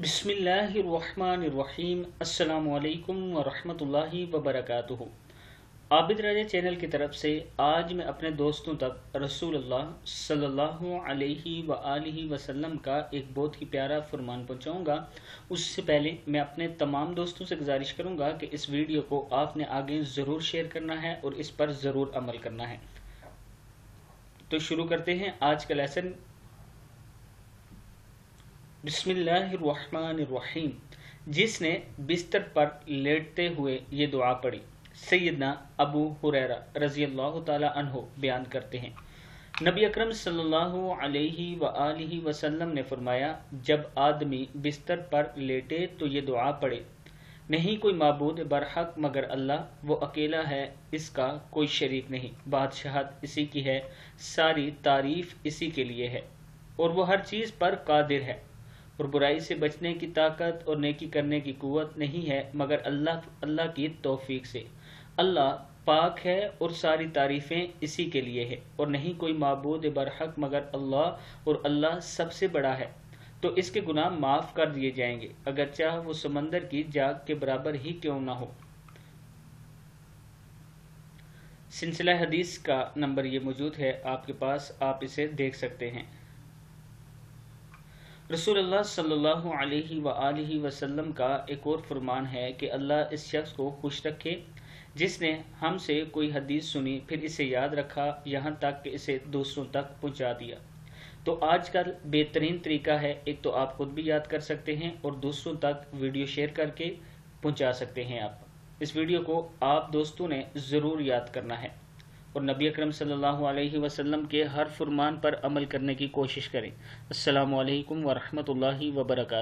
बिस्मिल्लाहिर्रहमानिर्रहीम। अस्सलामु अलैकुम वरहमतुल्लाहि वबरकातुहू। आबिद राजा चैनल की तरफ से आज मैं अपने दोस्तों तक रसूलुल्लाह सल्लल्लाहु अलैहि वआलिहि वसल्लम का एक बहुत ही प्यारा फरमान पहुंचाऊंगा। उससे पहले मैं अपने तमाम दोस्तों से गुजारिश करूंगा कि इस वीडियो को आपने आगे ज़रूर शेयर करना है और इस पर ज़रूर अमल करना है। तो शुरू करते हैं आज का लेसन। बिस्मिल्लाहिर्रहमानिर्रहीम। जिसने बिस्तर पर लेटते हुए ये दुआ पढ़ी, सैयदना अबू हुरैरा रज़ी अल्लाह ताला अन्हो बयान करते हैं, नबी अकरम सल्लल्लाहु अलैहि वआलिहि वसल्लम ने फरमाया, जब आदमी बिस्तर पर लेटे तो ये दुआ पढ़े, नहीं कोई माबूद बरहक मगर अल्लाह, वो अकेला है, इसका कोई शरीक नहीं, बादशाहत इसी की है, सारी तारीफ इसी के लिए है और वो हर चीज़ पर कादिर है, और बुराई से बचने की ताकत और नेकी करने की कुव्वत नहीं है मगर अल्लाह की तौफीक से। अल्लाह पाक है और सारी तारीफ़ें इसी के लिए है और नहीं कोई माबूद बरहक मगर अल्लाह, और अल्लाह सबसे बड़ा है, तो इसके गुनाह माफ़ कर दिए जाएंगे अगरचे वो समंदर की जाग के बराबर ही क्यों ना हो। सिलसिला हदीस का नंबर ये मौजूद है आपके पास, आप इसे देख सकते हैं। रसूलुल्लाह सल्लल्लाहु अलैहि वआलिहि वसल्लम का एक और फरमान है कि अल्लाह इस शख्स को खुश रखे जिसने हमसे कोई हदीस सुनी फिर इसे याद रखा यहाँ तक कि इसे दूसरों तक पहुँचा दिया। तो आजकल बेहतरीन तरीका है, एक तो आप खुद भी याद कर सकते हैं और दूसरों तक वीडियो शेयर करके पहुँचा सकते हैं। आप इस वीडियो को आप दोस्तों ने ज़रूर याद करना है और नबी अकरम सल्लल्लाहु अलैहि वसल्लम के हर फरमान पर अमल करने की कोशिश करें। अस्सलामु अलैकुम वरहमतुल्लाहि वबरकातुहू।